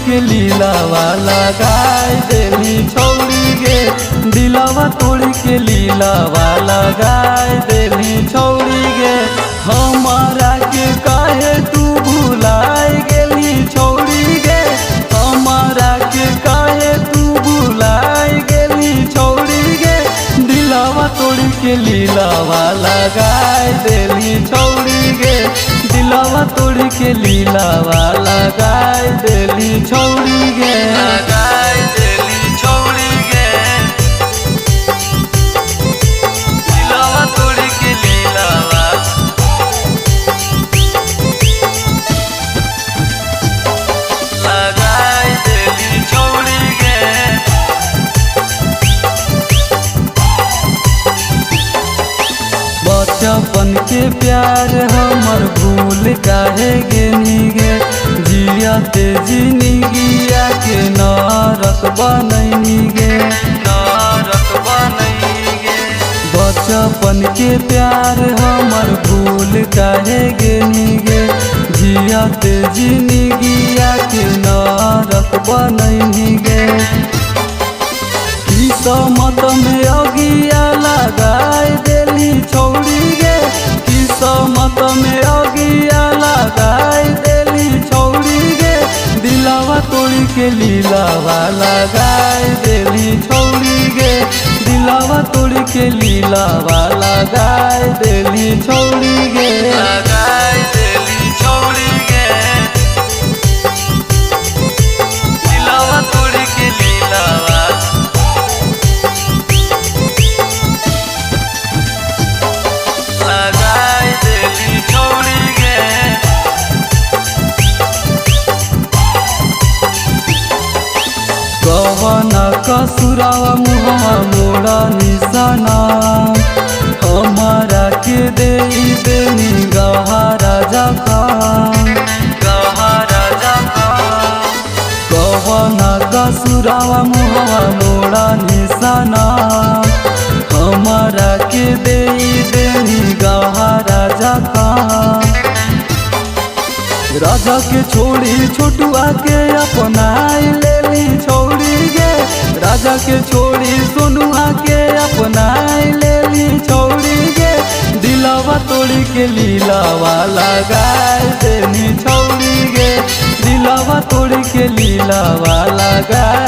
के लीलावा लगाई देली छौड़ी गे, दिलवा तोड़ के लीलावा लगाई देली छौड़ी गे। हमारा के काहे तू भुलाई गेली छौड़ी गे, हमारा के काहे तू भुलाई गेली छौड़ी गे, दिलवा तोड़ के लीलावा लगाई देली छौड़ी गे, दिलवा तोड़ के लीलावा लगाई देली छौड़ी गे, लगाई देली छौड़ी गे, दिलवा तोड़ के लीलावा लगाई देली छौड़ी गे। बचपन के प्यार हमर भूल काहे गेनी गे, जियते जिंदगिया के नरक बनैनी गे, नरक बनैनी गे। बचपन के प्यार हमर भूल काहे गेनी गे, जियते जिंदगिया के नरक बनैनी गे। किस्मत में अगिया लगाई देली छौड़ी गे, किस्मत में अगिया लगाई देली छौड़ी गे, दिलवा तोड़ के लीलावा लगाई देली छौड़ी गे, दिलवा तोड़ के लीलावा लगाई देली छौड़ी गे, लगाई देली छौड़ी गे, दिलवा तोड़ के लीलावा लगाई देली छौड़ी गे। कवन कसुरावा मुहवा मोड़ा निशाना, हमारा के देई देनी गहरा जखम, गहरा जखम। कवन कसुरावा मुहवा मोड़ा निशाना, हमारा के देई देनी गहरा जखम। राजा के छोड़ी छोटुआ के अपनाई लेली छौड़ी गे, राजा के छोड़ी सोनुआ के अपनाई लेली छौड़ी गे, दिलवा तोड़ के लीलावा लगाई देनी छौड़ी गे, दिलवा तोड़ के लीलावा लगाई